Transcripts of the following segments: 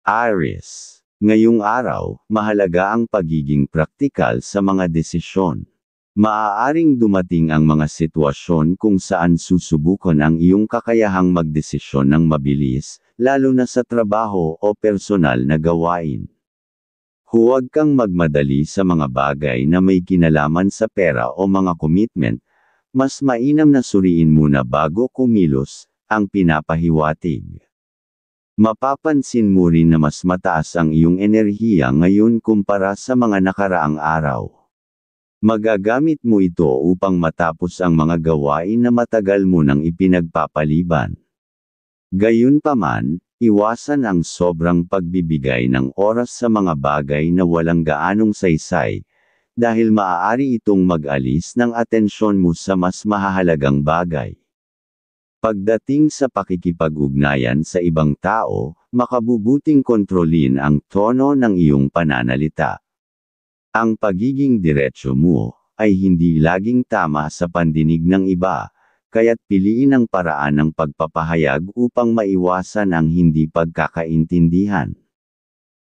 Aries. Ngayong araw, mahalaga ang pagiging praktikal sa mga desisyon. Maaaring dumating ang mga sitwasyon kung saan susubukan ang iyong kakayahang magdesisyon ng mabilis, lalo na sa trabaho o personal na gawain. Huwag kang magmadali sa mga bagay na may kinalaman sa pera o mga commitment. Mas mainam na suriin muna bago kumilos, ang pinapahiwatig. Mapapansin mo rin na mas mataas ang iyong enerhiya ngayon kumpara sa mga nakaraang araw. Magagamit mo ito upang matapos ang mga gawain na matagal mo nang ipinagpapaliban. Gayunpaman, iwasan ang sobrang pagbibigay ng oras sa mga bagay na walang gaanong saysay, dahil maaari itong mag-alis ng atensyon mo sa mas mahahalagang bagay. Pagdating sa pakikipag-ugnayan sa ibang tao, makabubuting kontrolin ang tono ng iyong pananalita. Ang pagiging diretso mo ay hindi laging tama sa pandinig ng iba, kaya't piliin ang paraan ng pagpapahayag upang maiwasan ang hindi pagkakaintindihan.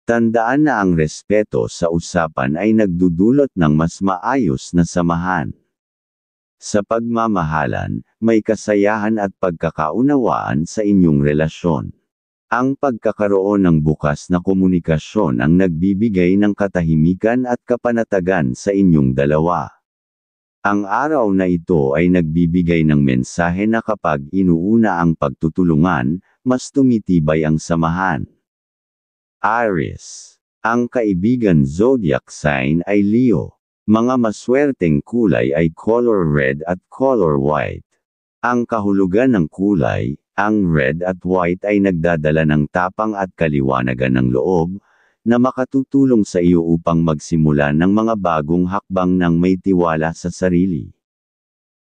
Tandaan na ang respeto sa usapan ay nagdudulot ng mas maayos na samahan. Sa pagmamahalan, may kasayahan at pagkakaunawaan sa inyong relasyon. Ang pagkakaroon ng bukas na komunikasyon ang nagbibigay ng katahimikan at kapanatagan sa inyong dalawa. Ang araw na ito ay nagbibigay ng mensahe na kapag inuuna ang pagtutulungan, mas tumitibay ang samahan. Aries. Ang kaibigan zodiac sign ay Leo. Mga maswerteng kulay ay color red at color white. Ang kahulugan ng kulay, ang red at white ay nagdadala ng tapang at kaliwanagan ng loob, na makatutulong sa iyo upang magsimula ng mga bagong hakbang ng may tiwala sa sarili.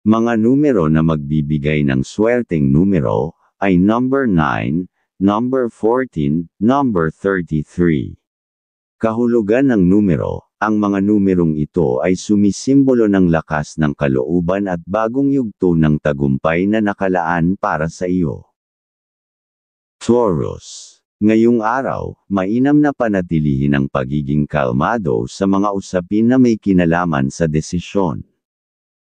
Mga numero na magbibigay ng swerteng numero, ay number 9, number 14, number 33. Kahulugan ng numero. Ang mga numerong ito ay sumisimbolo ng lakas ng kalooban at bagong yugto ng tagumpay na nakalaan para sa iyo. Taurus. Ngayong araw, mainam na panatilihin ang pagiging kalmado sa mga usapin na may kinalaman sa desisyon.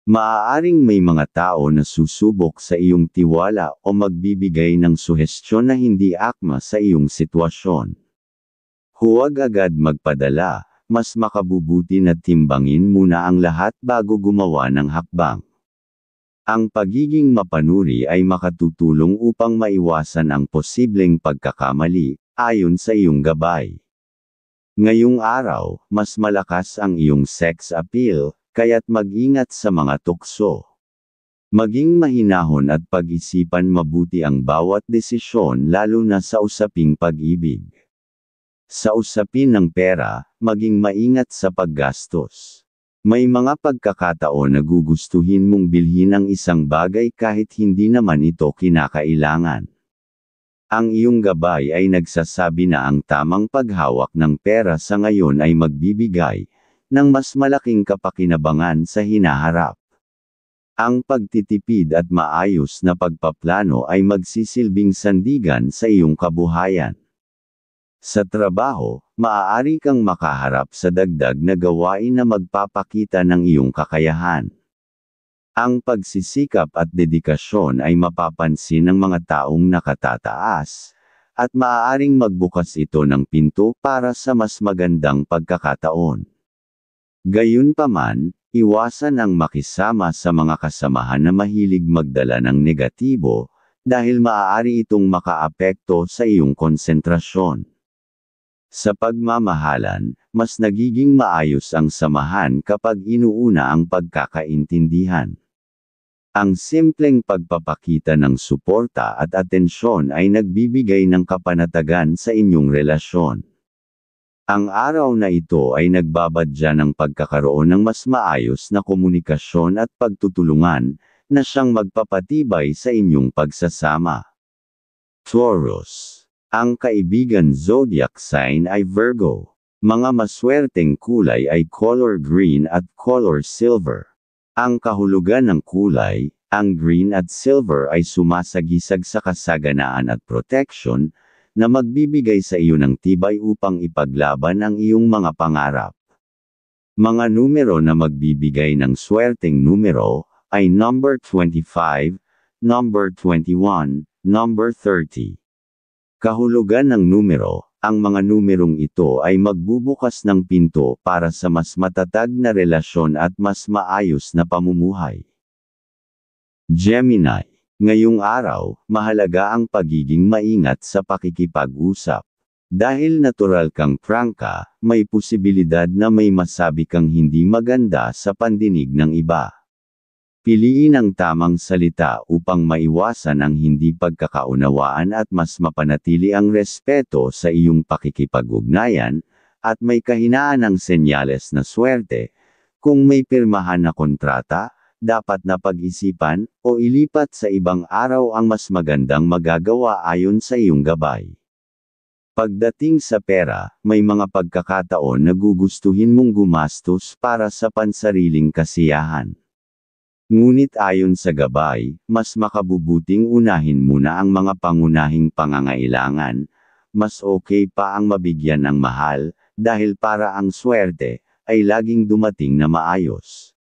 Maaaring may mga tao na susubok sa iyong tiwala o magbibigay ng suhestyon na hindi akma sa iyong sitwasyon. Huwag agad magpadala. Mas makabubuti na timbangin muna ang lahat bago gumawa ng hakbang. Ang pagiging mapanuri ay makatutulong upang maiwasan ang posibleng pagkakamali, ayon sa iyong gabay. Ngayong araw, mas malakas ang iyong sex appeal, kaya't mag-ingat sa mga tukso. Maging mahinahon at pag-isipan mabuti ang bawat desisyon lalo na sa usaping pag-ibig. Sa usapin ng pera, maging maingat sa paggastos. May mga pagkakataon na gugustuhin mong bilhin ang isang bagay kahit hindi naman ito kinakailangan. Ang iyong gabay ay nagsasabi na ang tamang paghawak ng pera sa ngayon ay magbibigay ng mas malaking kapakinabangan sa hinaharap. Ang pagtitipid at maayos na pagpaplano ay magsisilbing sandigan sa iyong kabuhayan. Sa trabaho, maaari kang makaharap sa dagdag na gawain na magpapakita ng iyong kakayahan. Ang pagsisikap at dedikasyon ay mapapansin ng mga taong nakatataas, at maaaring magbukas ito ng pinto para sa mas magandang pagkakataon. Gayunpaman, iwasan ang makisama sa mga kasamahan na mahilig magdala ng negatibo, dahil maaari itong makaapekto sa iyong konsentrasyon. Sa pagmamahalan, mas nagiging maayos ang samahan kapag inuuna ang pagkakaintindihan. Ang simpleng pagpapakita ng suporta at atensyon ay nagbibigay ng kapanatagan sa inyong relasyon. Ang araw na ito ay nagbabadya ng pagkakaroon ng mas maayos na komunikasyon at pagtutulungan, na siyang magpapatibay sa inyong pagsasama. Taurus. Ang kaibigan zodiac sign ay Virgo. Mga maswerteng kulay ay color green at color silver. Ang kahulugan ng kulay, ang green at silver ay sumasagisag sa kasaganaan at protection, na magbibigay sa iyo ng tibay upang ipaglaban ang iyong mga pangarap. Mga numero na magbibigay ng swerteng numero ay number 25, number 21, number 30. Kahulugan ng numero, ang mga numerong ito ay magbubukas ng pinto para sa mas matatag na relasyon at mas maayos na pamumuhay. Gemini, ngayong araw, mahalaga ang pagiging maingat sa pakikipag-usap. Dahil natural kang prangka, may posibilidad na may masabi kang hindi maganda sa pandinig ng iba. Piliin ang tamang salita upang maiwasan ang hindi pagkakaunawaan at mas mapanatili ang respeto sa iyong pakikipag-ugnayan, at may kahinaan ng senyales na swerte. Kung may pirmahan na kontrata, dapat na pag-isipan o ilipat sa ibang araw ang mas magandang magagawa ayon sa iyong gabay. Pagdating sa pera, may mga pagkakataon na gugustuhin mong gumastos para sa pansariling kasiyahan. Ngunit ayon sa gabay, mas makabubuting unahin muna ang mga pangunahing pangangailangan. Mas okay pa ang mabigyan ng mahal, dahil para ang swerte ay laging dumating na maayos.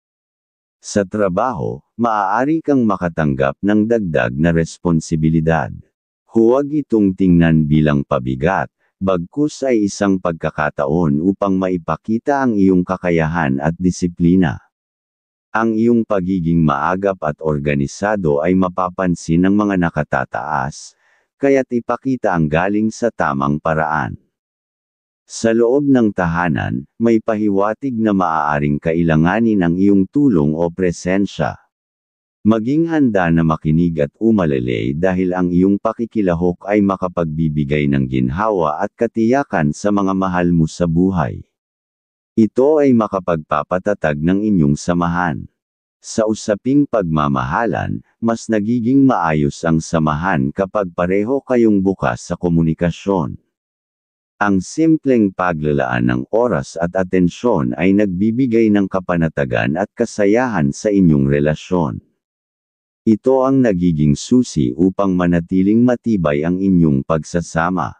Sa trabaho, maaari kang makatanggap ng dagdag na responsibilidad. Huwag itong tingnan bilang pabigat, bagkus ay isang pagkakataon upang maipakita ang iyong kakayahan at disiplina. Ang iyong pagiging maagap at organisado ay mapapansin ng mga nakatataas, kaya't ipakita ang galing sa tamang paraan. Sa loob ng tahanan, may pahiwatig na maaaring kailanganin ang iyong tulong o presensya. Maging handa na makinig at umalalay dahil ang iyong pakikilahok ay makapagbibigay ng ginhawa at katiyakan sa mga mahal mo sa buhay. Ito ay makapagpapatatag ng inyong samahan. Sa usaping pagmamahalan, mas nagiging maayos ang samahan kapag pareho kayong bukas sa komunikasyon. Ang simpleng paglalaan ng oras at atensyon ay nagbibigay ng kapanatagan at kasayahan sa inyong relasyon. Ito ang nagiging susi upang manatiling matibay ang inyong pagsasama.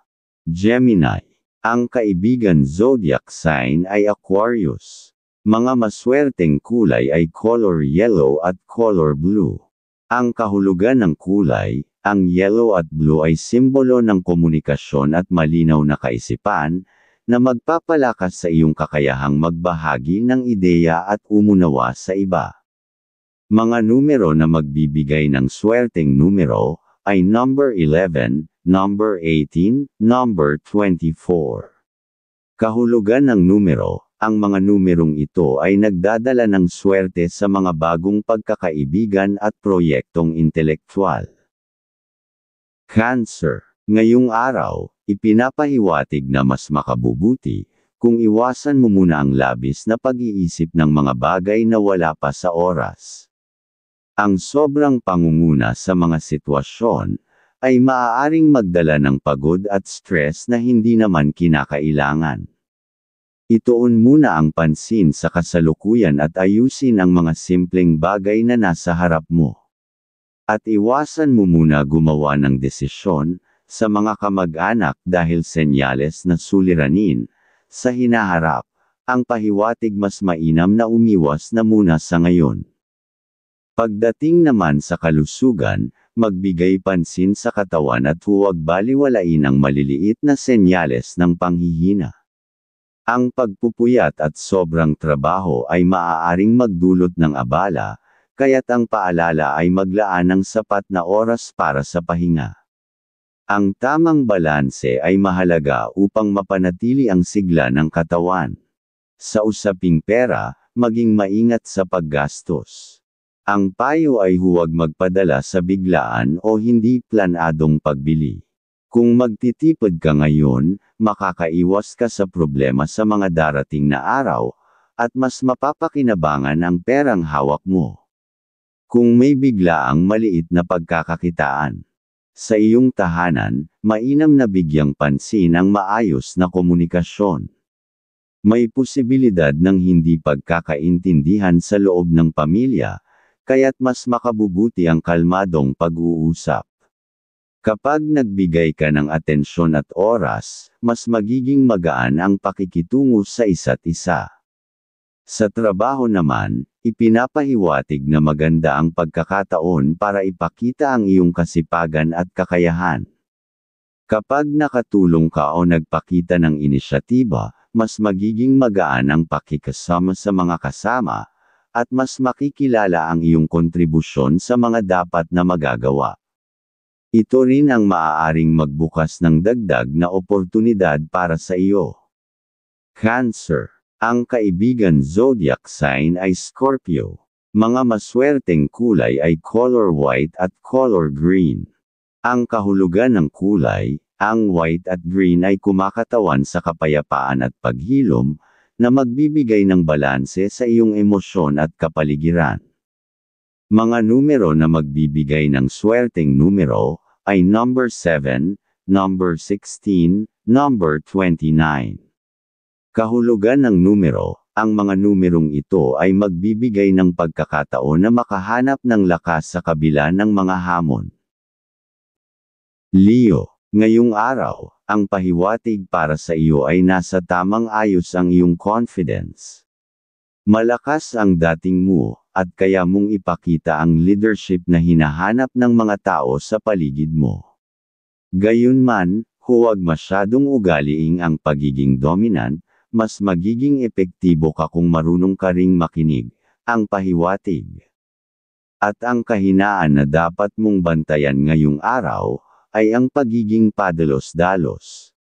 Gemini, ang kaibigan zodiac sign ay Aquarius. Mga maswerteng kulay ay color yellow at color blue. Ang kahulugan ng kulay, ang yellow at blue ay simbolo ng komunikasyon at malinaw na kaisipan, na magpapalakas sa iyong kakayahang magbahagi ng ideya at umunawa sa iba. Mga numero na magbibigay ng swerteng numero ay number 11, number 18, number 24. Kahulugan ng numero, ang mga numerong ito ay nagdadala ng swerte sa mga bagong pagkakaibigan at proyektong intelektual. Cancer, ngayong araw, ipinapahiwatig na mas makabubuti kung iwasan mo muna ang labis na pag-iisip ng mga bagay na wala pa sa oras. Ang sobrang pangunguna sa mga sitwasyon ay maaaring magdala ng pagod at stress na hindi naman kinakailangan. Ituon muna ang pansin sa kasalukuyan at ayusin ang mga simpleng bagay na nasa harap mo. At iwasan mo muna gumawa ng desisyon sa mga kamag-anak dahil senyales na suliranin sa hinaharap. Ang pahiwatig mas mainam na umiwas na muna sa ngayon. Pagdating naman sa kalusugan, magbigay pansin sa katawan at huwag baliwalain ang maliliit na senyales ng panghihina. Ang pagpupuyat at sobrang trabaho ay maaaring magdulot ng abala, kaya't ang paalala ay maglaan ng sapat na oras para sa pahinga. Ang tamang balanse ay mahalaga upang mapanatili ang sigla ng katawan. Sa usaping pera, maging maingat sa paggastos. Ang payo ay huwag magpadala sa biglaan o hindi planadong pagbili. Kung magtitipid ka ngayon, makakaiwas ka sa problema sa mga darating na araw, at mas mapapakinabangan ang perang hawak mo. Kung may biglaang maliit na pagkakakitaan sa iyong tahanan, mainam na bigyang pansin ang maayos na komunikasyon. May posibilidad ng hindi pagkakaintindihan sa loob ng pamilya, kaya't mas makabubuti ang kalmadong pag-uusap. Kapag nagbigay ka ng atensyon at oras, mas magiging magaan ang pakikitungo sa isa't isa. Sa trabaho naman, ipinapahiwatig na maganda ang pagkakataon para ipakita ang iyong kasipagan at kakayahan. Kapag nakatulong ka o nagpakita ng inisyatiba, mas magiging magaan ang pakikasama sa mga kasama, at mas makikilala ang iyong kontribusyon sa mga dapat na magagawa. Ito rin ang maaaring magbukas ng dagdag na oportunidad para sa iyo. Cancer. Ang kaibigan zodiac sign ay Scorpio. Mga maswerteng kulay ay color white at color green. Ang kahulugan ng kulay, ang white at green ay kumakatawan sa kapayapaan at paghilom, na magbibigay ng balanse sa iyong emosyon at kapaligiran. Mga numero na magbibigay ng swerteng numero ay number 7, number 16, number 29. Kahulugan ng numero, ang mga numerong ito ay magbibigay ng pagkakataon na makahanap ng lakas sa kabila ng mga hamon. Leo, ngayong araw, ang pahiwatig para sa iyo ay nasa tamang ayos ang iyong confidence. Malakas ang dating mo, at kaya mong ipakita ang leadership na hinahanap ng mga tao sa paligid mo. Gayunman, huwag masyadong ugaliin ang pagiging dominant, mas magiging epektibo ka kung marunong ka ring makinig, ang pahiwatig. At ang kahinaan na dapat mong bantayan ngayong araw, ay ang pagiging padalos-dalos.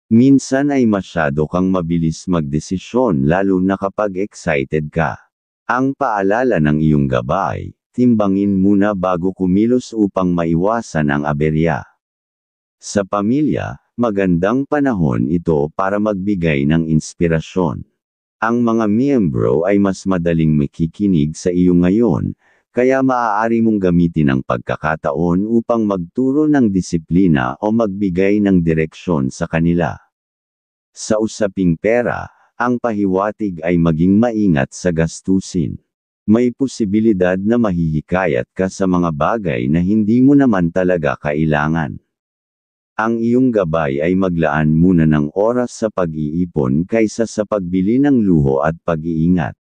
Minsan ay masyado kang mabilis magdesisyon lalo na kapag excited ka. Ang paalala ng iyong gabay, timbangin muna bago kumilos upang maiwasan ang aberya. Sa pamilya, magandang panahon ito para magbigay ng inspirasyon. Ang mga miyembro ay mas madaling makikinig sa iyo ngayon, kaya maaari mong gamitin ang pagkakataon upang magturo ng disiplina o magbigay ng direksyon sa kanila. Sa usaping pera, ang pahiwatig ay maging maingat sa gastusin. May posibilidad na mahihikayat ka sa mga bagay na hindi mo naman talaga kailangan. Ang iyong gabay ay maglaan muna ng oras sa pag-iipon kaysa sa pagbili ng luho at pag-iingat.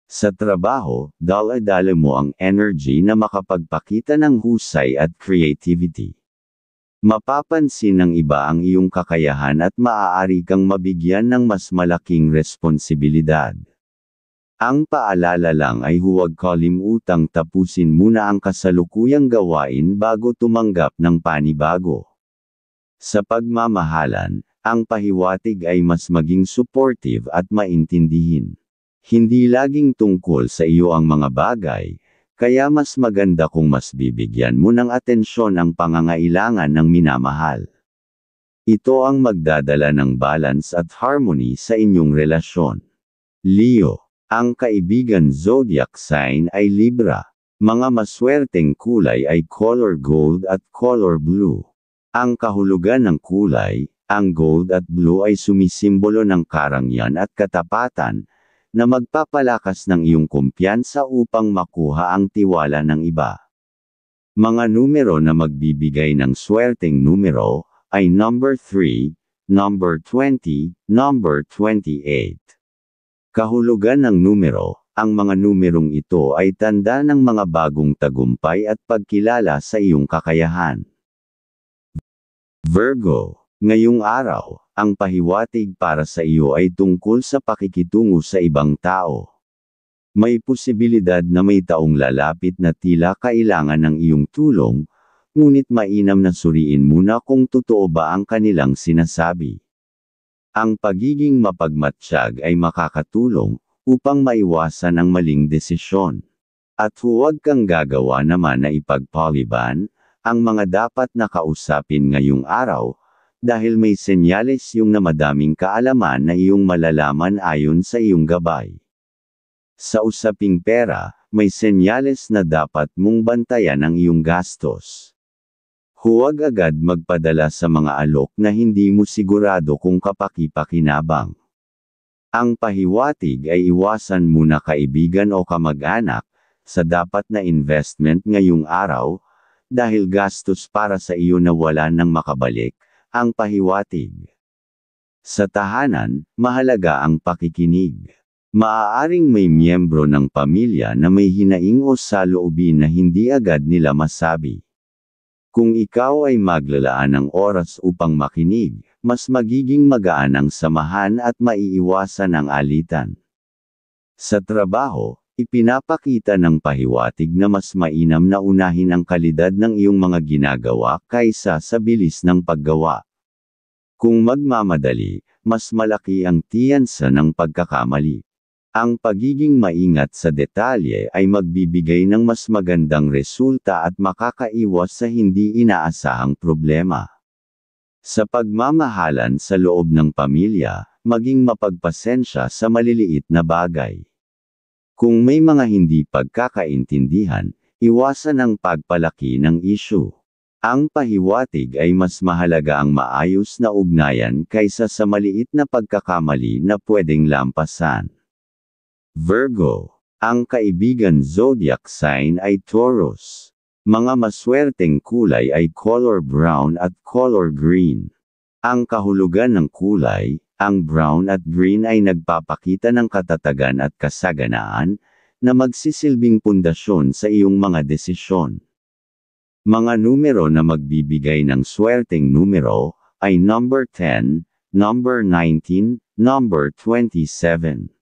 Sa trabaho, dala-dala mo ang energy na makapagpakita ng husay at creativity. Mapapansin ng iba ang iyong kakayahan at maaari kang mabigyan ng mas malaking responsibilidad. Ang paalala lang ay huwag kalimutang tapusin muna ang kasalukuyang gawain bago tumanggap ng panibago. Sa pagmamahalan, ang pahiwatig ay mas maging supportive at maintindihin. Hindi laging tungkol sa iyo ang mga bagay, kaya mas maganda kung mas bibigyan mo ng atensyon ang pangangailangan ng minamahal. Ito ang magdadala ng balance at harmony sa inyong relasyon. Leo, ang kaibigan zodiac sign ay Libra. Mga maswerteng kulay ay color gold at color blue. Ang kahulugan ng kulay, ang gold at blue ay sumisimbolo ng karangyaan at katapatan, na magpapalakas ng iyong kumpiyansa upang makuha ang tiwala ng iba. Mga numero na magbibigay ng swerteng numero ay number 3, number 20, number 28. Kahulugan ng numero, ang mga numerong ito ay tanda ng mga bagong tagumpay at pagkilala sa iyong kakayahan. Virgo, ngayong araw, ang pahiwatig para sa iyo ay tungkol sa pakikitungo sa ibang tao. May posibilidad na may taong lalapit na tila kailangan ng iyong tulong, ngunit mainam na suriin muna kung totoo ba ang kanilang sinasabi. Ang pagiging mapagmatsyag ay makakatulong upang maiwasan ang maling desisyon. At huwag kang gagawa naman na ipagpaliban ang mga dapat na kausapin ngayong araw, dahil may senyales yung na madaming kaalaman na iyong malalaman ayon sa iyong gabay. Sa usaping pera, may senyales na dapat mong bantayan ang iyong gastos. Huwag agad magpadala sa mga alok na hindi mo sigurado kung kapaki-pakinabang. Ang pahiwatig ay iwasan muna kaibigan o kamag-anak, sa dapat na investment ngayong araw, dahil gastos para sa iyo na wala nang makabalik, ang pahiwatig. Sa tahanan, mahalaga ang pakikinig. Maaaring may miyembro ng pamilya na may hinaing o saloobin na hindi agad nila masabi. Kung ikaw ay maglalaan ng oras upang makinig, mas magiging magaan ang samahan at maiiwasan ang alitan. Sa trabaho, ipinapakita ng pahiwatig na mas mainam na unahin ang kalidad ng iyong mga ginagawa kaysa sa bilis ng paggawa. Kung magmamadali, mas malaki ang tiyansa ng pagkakamali. Ang pagiging maingat sa detalye ay magbibigay ng mas magandang resulta at makakaiwas sa hindi inaasahang problema. Sa pagmamahalan sa loob ng pamilya, maging mapagpasensya sa maliliit na bagay. Kung may mga hindi pagkakaintindihan, iwasan ang pagpalaki ng issue. Ang pahiwatig ay mas mahalaga ang maayos na ugnayan kaysa sa maliit na pagkakamali na pwedeng lampasan. Virgo. Ang kaibigan zodiac sign ay Taurus. Mga maswerteng kulay ay color brown at color green. Ang kahulugan ng kulay, ang brown at green ay nagpapakita ng katatagan at kasaganaan, na magsisilbing pundasyon sa iyong mga desisyon. Mga numero na magbibigay ng swerteng numero, ay number 10, number 19, number 27.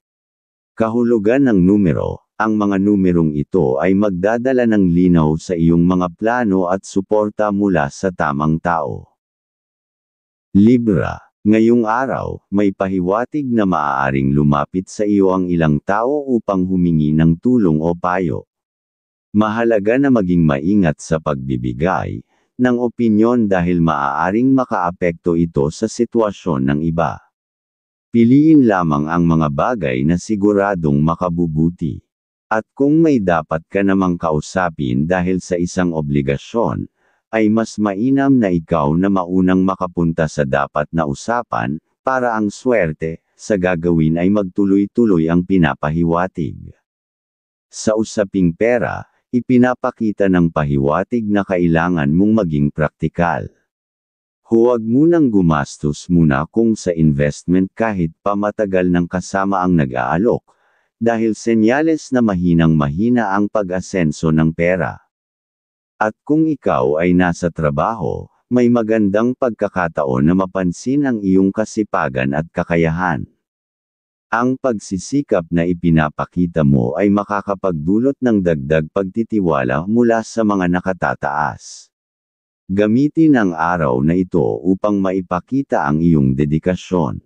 Kahulugan ng numero, ang mga numerong ito ay magdadala ng linaw sa iyong mga plano at suporta mula sa tamang tao. Libra. Ngayong araw, may pahiwatig na maaaring lumapit sa iyo ang ilang tao upang humingi ng tulong o payo. Mahalaga na maging maingat sa pagbibigay ng opinyon dahil maaaring makaapekto ito sa sitwasyon ng iba. Piliin lamang ang mga bagay na siguradong makabubuti. At kung may dapat ka namang kausapin dahil sa isang obligasyon, ay mas mainam na ikaw na maunang makapunta sa dapat na usapan, para ang swerte, sa gagawin ay magtuloy-tuloy ang pinapahiwatig. Sa usaping pera, ipinapakita ng pahiwatig na kailangan mong maging praktikal. Huwag munang gumastos muna kung sa investment kahit pa matagal ng kasama ang nag-aalok, dahil senyales na mahinang-mahina ang pag-asenso ng pera. At kung ikaw ay nasa trabaho, may magandang pagkakataon na mapansin ang iyong kasipagan at kakayahan. Ang pagsisikap na ipinapakita mo ay makakapagdulot ng dagdag pagtitiwala mula sa mga nakatataas. Gamitin ang araw na ito upang maipakita ang iyong dedikasyon.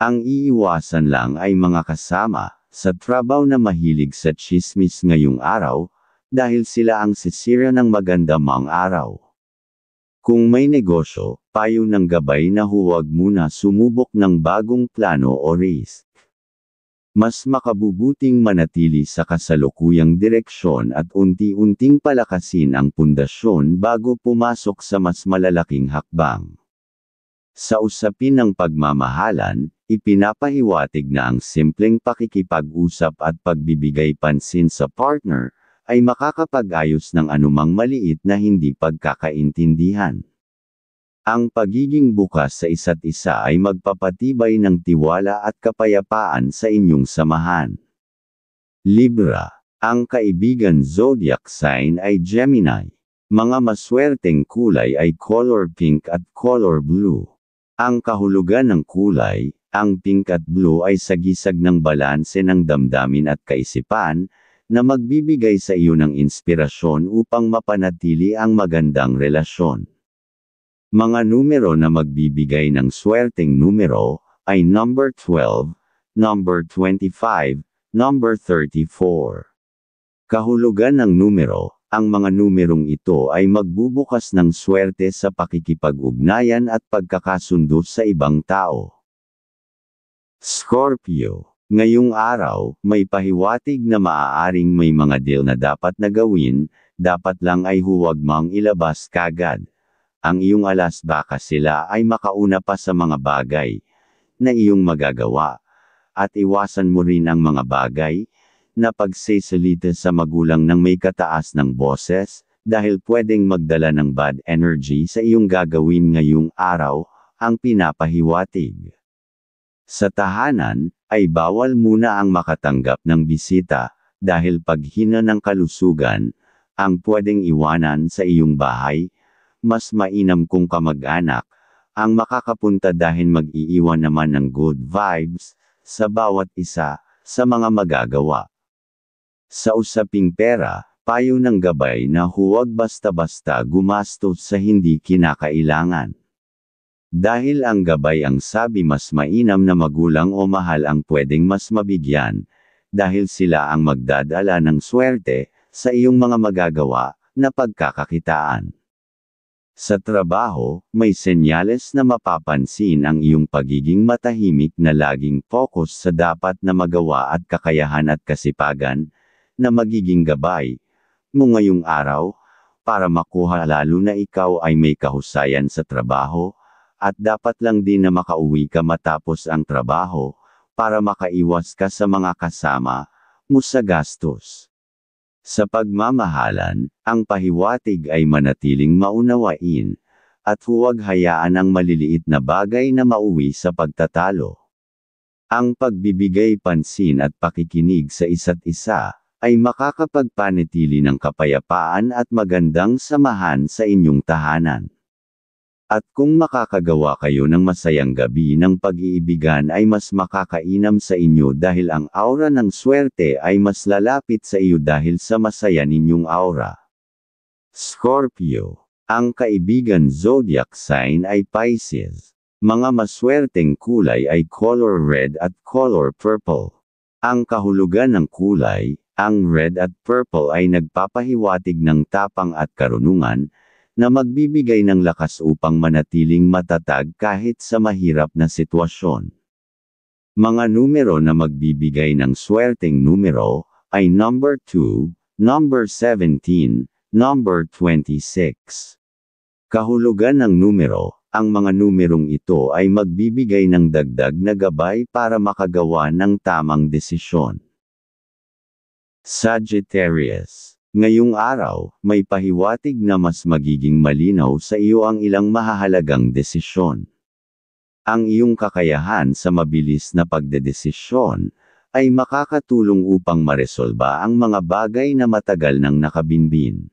Ang iiwasan lang ay mga kasama sa trabaho na mahilig sa tsismis ngayong araw, dahil sila ang sisira ng maganda mang araw. Kung may negosyo, payo ng gabay na huwag muna sumubok ng bagong plano o risk. Mas makabubuting manatili sa kasalukuyang direksyon at unti-unting palakasin ang pundasyon bago pumasok sa mas malalaking hakbang. Sa usapin ng pagmamahalan, ipinapahiwatig na ang simpleng pakikipag-usap at pagbibigay pansin sa partner, ay makakapag-ayos ng anumang maliit na hindi pagkakaintindihan. Ang pagiging bukas sa isa't isa ay magpapatibay ng tiwala at kapayapaan sa inyong samahan. Libra. Ang kaibigan zodiac sign ay Gemini. Mga maswerteng kulay ay color pink at color blue. Ang kahulugan ng kulay, ang pink at blue ay sagisag ng balanse ng damdamin at kaisipan, na magbibigay sa iyo ng inspirasyon upang mapanatili ang magandang relasyon. Mga numero na magbibigay ng swerteng numero, ay number 12, number 25, number 34. Kahulugan ng numero, ang mga numerong ito ay magbubukas ng swerte sa pakikipag-ugnayan at pagkakasundo sa ibang tao. Scorpio. Ngayong araw, may pahiwatig na maaaring may mga deal na dapat na gawin, dapat lang ay huwag mang ilabas kagad. Ang iyong alas baka sila ay makauna pa sa mga bagay na iyong magagawa, at iwasan mo rin ang mga bagay na pagsasalita sa magulang ng may kataas ng boses, dahil pwedeng magdala ng bad energy sa iyong gagawin ngayong araw, ang pinapahiwatig. Sa tahanan, ay bawal muna ang makatanggap ng bisita, dahil paghina ng kalusugan, ang pwedeng iwanan sa iyong bahay, mas mainam kung kamag-anak, ang makakapunta dahil mag-iiwan naman ng good vibes, sa bawat isa, sa mga magagawa. Sa usaping pera, payo ng gabay na huwag basta-basta gumastos sa hindi kinakailangan. Dahil ang gabay ang sabi mas mainam na magulang o mahal ang pwedeng mas mabigyan, dahil sila ang magdadala ng swerte, sa iyong mga magagawa, na pagkakakitaan. Sa trabaho, may senyales na mapapansin ang iyong pagiging matahimik na laging focus sa dapat na magawa at kakayahan at kasipagan, na magiging gabay mo ngayong araw, para makuha lalo na ikaw ay may kahusayan sa trabaho, at dapat lang din na makauwi ka matapos ang trabaho, para makaiwas ka sa mga kasama mo sa gastos. Sa pagmamahalan, ang pahiwatig ay manatiling maunawain, at huwag hayaan ang maliliit na bagay na mauwi sa pagtatalo. Ang pagbibigay pansin at pakikinig sa isa't isa, ay makakapagpanatili ng kapayapaan at magandang samahan sa inyong tahanan. At kung makakagawa kayo ng masayang gabi ng pag-iibigan ay mas makakainam sa inyo dahil ang aura ng swerte ay mas lalapit sa iyo dahil sa masaya ninyong aura. Scorpio. Ang kaibigan zodiac sign ay Pisces. Mga maswerteng kulay ay color red at color purple. Ang kahulugan ng kulay, ang red at purple ay nagpapahiwatig ng tapang at karunungan, na magbibigay ng lakas upang manatiling matatag kahit sa mahirap na sitwasyon. Mga numero na magbibigay ng swerteng numero, ay number 2, number 17, number 26. Kahulugan ng numero, ang mga numerong ito ay magbibigay ng dagdag na gabay para makagawa ng tamang desisyon. Sagittarius. Ngayong araw, may pahiwatig na mas magiging malinaw sa iyo ang ilang mahahalagang desisyon. Ang iyong kakayahan sa mabilis na pagdedesisyon, ay makakatulong upang maresolba ang mga bagay na matagal nang nakabinbin.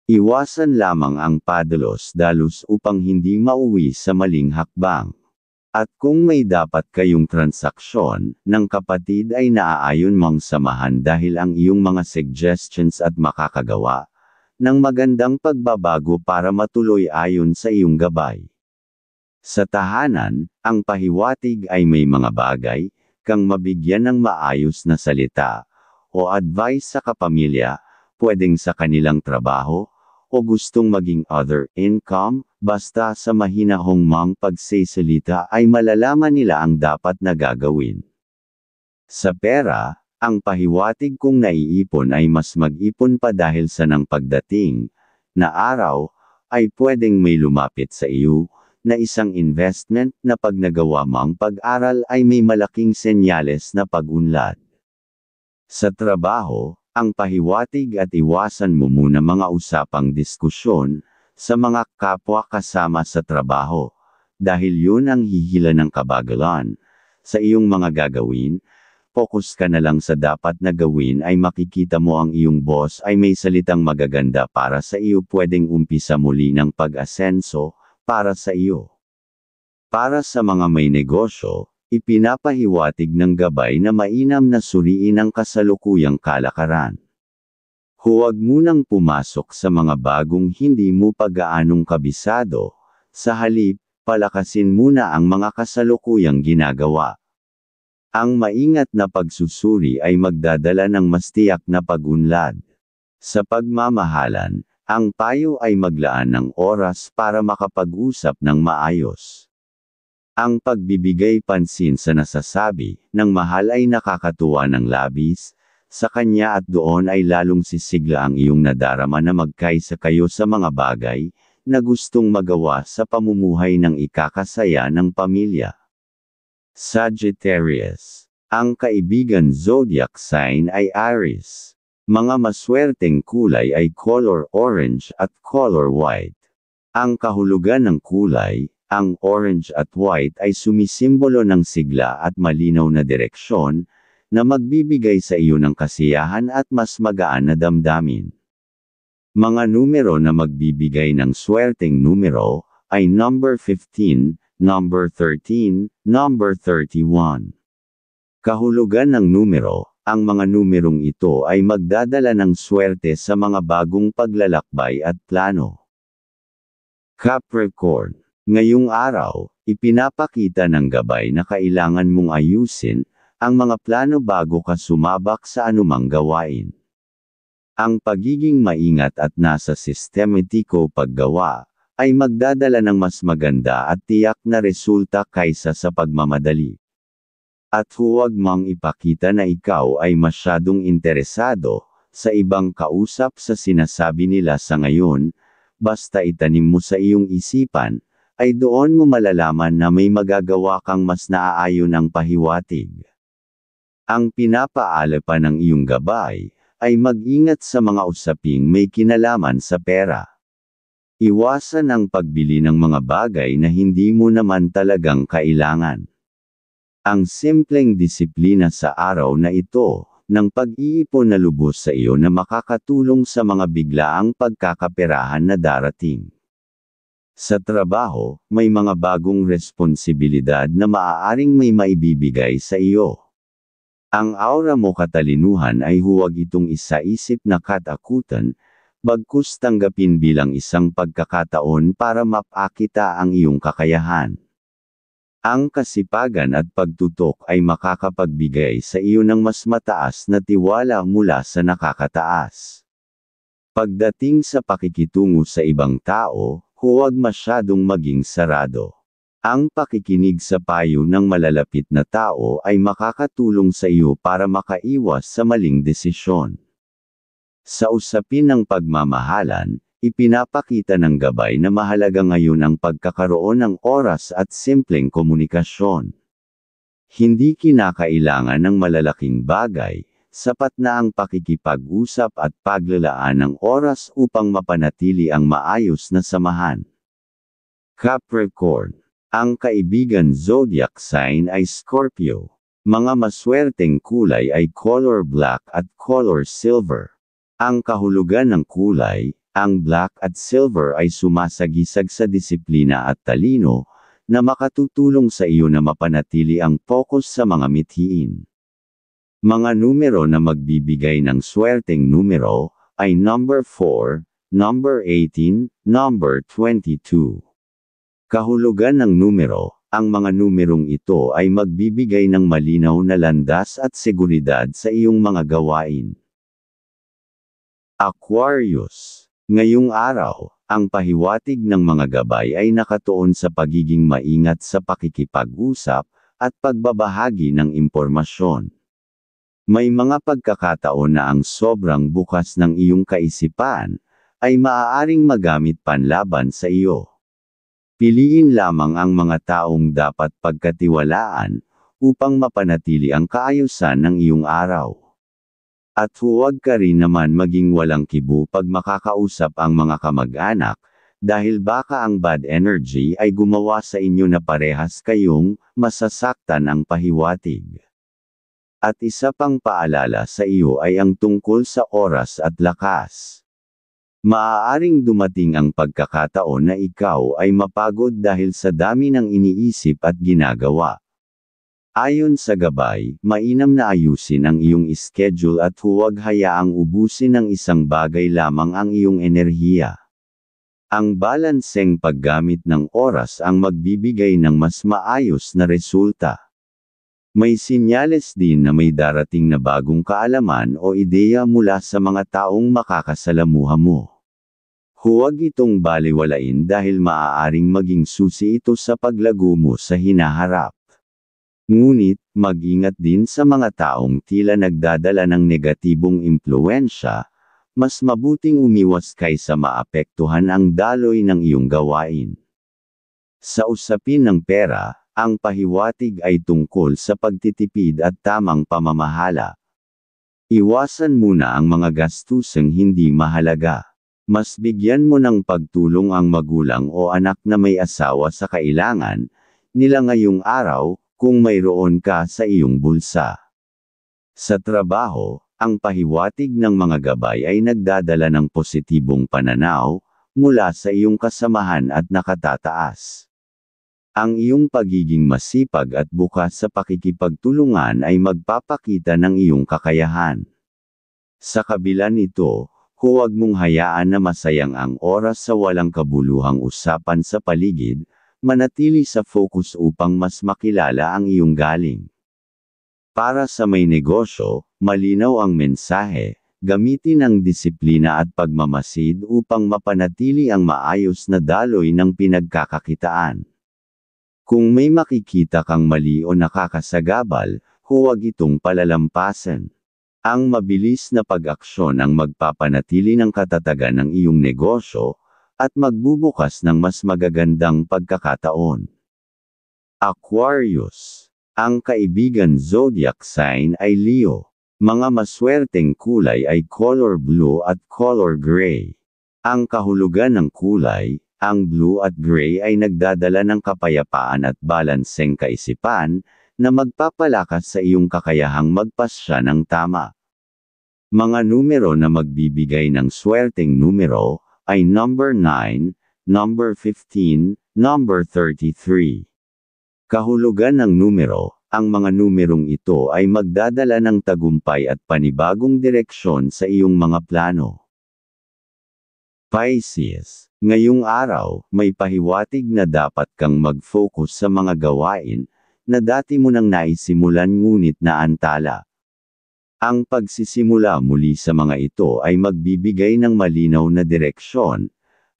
Iwasan lamang ang padalos-dalos upang hindi mauwi sa maling hakbang. At kung may dapat kayong transaksyon, ng kapatid ay naaayon mong samahan dahil ang iyong mga suggestions at makakagawa ng magandang pagbabago para matuloy ayon sa iyong gabay. Sa tahanan, ang pahiwatig ay may mga bagay kang mabigyan ng maayos na salita o advice sa kapamilya, pwedeng sa kanilang trabaho, o gustong maging other income, basta sa mahinahong mang pagsasalita ay malalaman nila ang dapat na gagawin. Sa pera, ang pahiwatig kung naiipon ay mas mag-ipon pa dahil sa nang pagdating na araw, ay pwedeng may lumapit sa iyo, na isang investment na pag nagawa mang pag-aral ay may malaking senyales na pag-unlad. Sa trabaho, ang pahiwatig at iwasan mo muna mga usapang diskusyon, sa mga kapwa kasama sa trabaho, dahil yun ang hihila ng kabagalan. Sa iyong mga gagawin, focus ka na lang sa dapat na gawin ay makikita mo ang iyong boss ay may salitang magaganda para sa iyo pwedeng umpisa muli ng pag-asenso, para sa iyo. Para sa mga may negosyo, ipinapahiwatig ng gabay na mainam na suriin ang kasalukuyang kalakaran. Huwag munang pumasok sa mga bagong hindi mo pag-aanong kabisado, sa halip, palakasin muna ang mga kasalukuyang ginagawa. Ang maingat na pagsusuri ay magdadala ng mas tiyak na pag-unlad. Sa pagmamahalan, ang payo ay maglaan ng oras para makapag-usap ng maayos. Ang pagbibigay pansin sa nasasabi ng mahal ay nakakatuwa ng labis, sa kanya at doon ay lalong sisigla ang iyong nadarama na magkaisa kayo sa mga bagay na gustong magawa sa pamumuhay ng ikakasaya ng pamilya. Sagittarius. Ang kaibigan zodiac sign ay Aries. Mga maswerteng kulay ay color orange at color white. Ang kahulugan ng kulay, ang orange at white ay sumisimbolo ng sigla at malinaw na direksyon, na magbibigay sa iyo ng kasiyahan at mas magaan na damdamin. Mga numero na magbibigay ng swerteng numero, ay number 15, number 13, number 31. Kahulugan ng numero. Ang mga numerong ito ay magdadala ng swerte sa mga bagong paglalakbay at plano. Capricorn. Ngayong araw, ipinapakita ng gabay na kailangan mong ayusin ang mga plano bago ka sumabak sa anumang gawain. Ang pagiging maingat at nasa sistematiko paggawa ay magdadala ng mas maganda at tiyak na resulta kaysa sa pagmamadali. At huwag mong ipakita na ikaw ay masyadong interesado sa ibang kausap sa sinasabi nila sa ngayon, basta itanim mo sa iyong isipan, ay doon mo malalaman na may magagawa kang mas naaayon ang pahiwatig. Ang pinapaala pa ng iyong gabay, ay mag-ingat sa mga usaping may kinalaman sa pera. Iwasan ang pagbili ng mga bagay na hindi mo naman talagang kailangan. Ang simpleng disiplina sa araw na ito, ng pag-iipon na lubos sa iyo na makakatulong sa mga biglaang pagkakaperahan na darating. Sa trabaho, may mga bagong responsibilidad na maaaring may maibibigay sa iyo. Ang aura mo katalinuhan ay huwag itong isaisip na katakutan, bagkus tanggapin bilang isang pagkakataon para mapakita ang iyong kakayahan. Ang kasipagan at pagtutok ay makakapagbigay sa iyo ng mas mataas na tiwala mula sa nakakataas. Pagdating sa pakikitungo sa ibang tao, huwag masyadong maging sarado. Ang pakikinig sa payo ng malalapit na tao ay makakatulong sa iyo para makaiwas sa maling desisyon. Sa usapin ng pagmamahalan, ipinapakita ng gabay na mahalaga ngayon ang pagkakaroon ng oras at simpleng komunikasyon. Hindi kinakailangan ng malalaking bagay, sapat na ang pakikipag-usap at paglalaan ng oras upang mapanatili ang maayos na samahan. Capricorn. Ang kaibigan zodiac sign ay Scorpio. Mga maswerteng kulay ay color black at color silver. Ang kahulugan ng kulay, ang black at silver ay sumasagisag sa disiplina at talino, na makatutulong sa iyo na mapanatili ang focus sa mga mithiin. Mga numero na magbibigay ng swerteng numero, ay number 4, number 18, number 22. Kahulugan ng numero, ang mga numerong ito ay magbibigay ng malinaw na landas at seguridad sa iyong mga gawain. Aquarius. Ngayong araw, ang pahiwatig ng mga gabay ay nakatuon sa pagiging maingat sa pakikipag-usap, at pagbabahagi ng impormasyon. May mga pagkakataon na ang sobrang bukas ng iyong kaisipan, ay maaaring magamit panlaban sa iyo. Piliin lamang ang mga taong dapat pagkatiwalaan, upang mapanatili ang kaayusan ng iyong araw. At huwag ka rin naman maging walang kibo pag makakausap ang mga kamag-anak, dahil baka ang bad energy ay gumawa sa inyo na parehas kayong masasaktan ang pahiwatig. At isa pang paalala sa iyo ay ang tungkol sa oras at lakas. Maaaring dumating ang pagkakataon na ikaw ay mapagod dahil sa dami ng iniisip at ginagawa. Ayon sa gabay, mainam na ayusin ang iyong schedule at huwag hayaang ubusin ng isang bagay lamang ang iyong enerhiya. Ang balanseng paggamit ng oras ang magbibigay ng mas maayos na resulta. May sinyales din na may darating na bagong kaalaman o ideya mula sa mga taong makakasalamuha mo. Huwag itong balewalain dahil maaaring maging susi ito sa paglago mo sa hinaharap. Ngunit, mag-ingat din sa mga taong tila nagdadala ng negatibong impluwensya, mas mabuting umiwas kaysa maapektuhan ang daloy ng iyong gawain. Sa usapin ng pera, ang pahiwatig ay tungkol sa pagtitipid at tamang pamamahala. Iwasan muna ang mga gastusang hindi mahalaga. Mas bigyan mo ng pagtulong ang magulang o anak na may asawa sa kailangan nila ngayong araw, kung mayroon ka sa iyong bulsa. Sa trabaho, ang pahiwatig ng mga gabay ay nagdadala ng positibong pananaw mula sa iyong kasamahan at nakatataas. Ang iyong pagiging masipag at bukas sa pakikipagtulungan ay magpapakita ng iyong kakayahan. Sa kabila nito, huwag mong hayaan na masayang ang oras sa walang kabuluhang usapan sa paligid, manatili sa focus upang mas makilala ang iyong galing. Para sa may negosyo, malinaw ang mensahe, gamitin ang disiplina at pagmamasid upang mapanatili ang maayos na daloy ng pinagkakakitaan. Kung may makikita kang mali o nakakasagabal, huwag itong palalampasan. Ang mabilis na pag-aksyon ang magpapanatili ng katatagan ng iyong negosyo, at magbubukas ng mas magagandang pagkakataon. Aquarius. Ang kaibigan zodiac sign ay Leo. Mga maswerteng kulay ay color blue at color gray. Ang kahulugan ng kulay, ang blue at gray ay nagdadala ng kapayapaan at balanseng kaisipan, na magpapalakas sa iyong kakayahang magpasya ng tama. Mga numero na magbibigay ng swerteng numero ay number 9, number 15, number 33. Kahulugan ng numero, ang mga numerong ito ay magdadala ng tagumpay at panibagong direksyon sa iyong mga plano. Pisces. Ngayong araw, may pahiwatig na dapat kang mag-focus sa mga gawain na dati mo nang naisimulan ngunit naantala. Ang pagsisimula muli sa mga ito ay magbibigay ng malinaw na direksyon,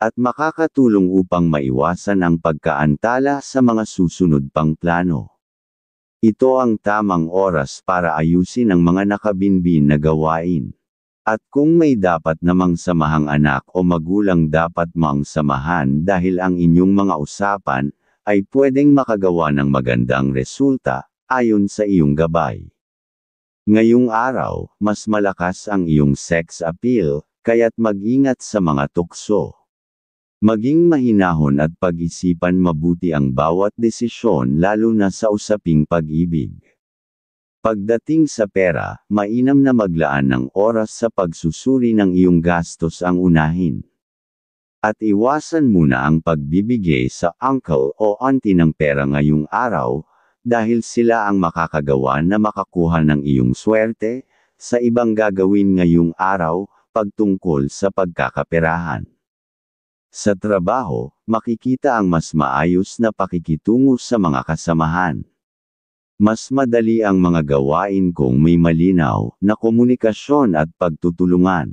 at makakatulong upang maiwasan ang pagkaantala sa mga susunod pang plano. Ito ang tamang oras para ayusin ang mga nakabinbin na gawain. At kung may dapat namang samahang anak o magulang dapat mang samahan dahil ang inyong mga usapan ay pwedeng makagawa ng magandang resulta, ayon sa iyong gabay. Ngayong araw, mas malakas ang iyong sex appeal, kaya't mag-ingat sa mga tukso. Maging mahinahon at pag-isipan mabuti ang bawat desisyon lalo na sa usaping pag-ibig. Pagdating sa pera, mainam na maglaan ng oras sa pagsusuri ng iyong gastos ang unahin. At iwasan muna ang pagbibigay sa uncle o auntie ng pera ngayong araw, dahil sila ang makakagawa na makakuha ng iyong swerte, sa ibang gagawin ngayong araw, pagtungkol sa pagkakaperahan. Sa trabaho, makikita ang mas maayos na pakikitungo sa mga kasamahan. Mas madali ang mga gawain kung may malinaw na komunikasyon at pagtutulungan.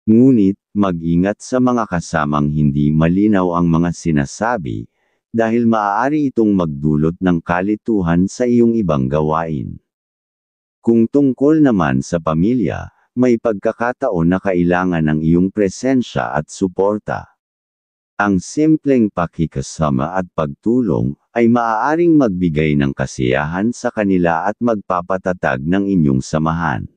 Ngunit, mag-ingat sa mga kasamang hindi malinaw ang mga sinasabi, dahil maaari itong magdulot ng kalituhan sa iyong ibang gawain. Kung tungkol naman sa pamilya, may pagkakataon na kailangan ng iyong presensya at suporta. Ang simpleng pakikasama at pagtulong ay maaaring magbigay ng kasiyahan sa kanila at magpapatatag ng inyong samahan.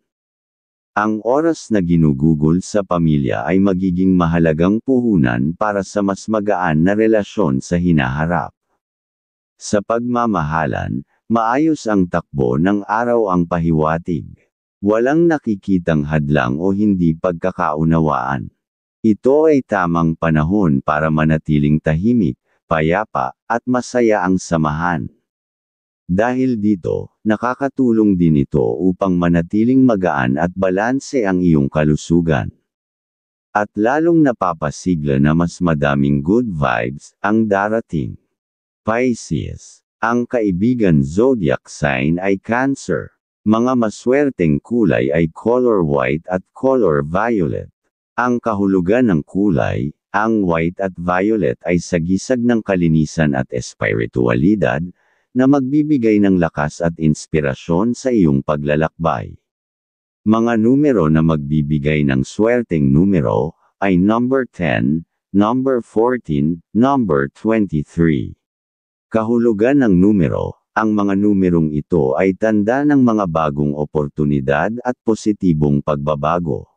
Ang oras na ginugugol sa pamilya ay magiging mahalagang puhunan para sa mas magaan na relasyon sa hinaharap. Sa pagmamahalan, maayos ang takbo ng araw ang pahiwatig. Walang nakikitang hadlang o hindi pagkakaunawaan. Ito ay tamang panahon para manatiling tahimik, payapa, at masaya ang samahan. Dahil dito, nakakatulong din ito upang manatiling magaan at balanse ang iyong kalusugan. At lalong napapasigla na mas madaming good vibes ang darating. Pisces. Ang kaibigan zodiac sign ay Cancer. Mga maswerteng kulay ay color white at color violet. Ang kahulugan ng kulay, ang white at violet ay sagisag ng kalinisan at espiritualidad, na magbibigay ng lakas at inspirasyon sa iyong paglalakbay. Mga numero na magbibigay ng swerteng numero ay number 10, number 14, number 23. Kahulugan ng numero, Ang mga numerong ito ay tanda ng mga bagong oportunidad at positibong pagbabago.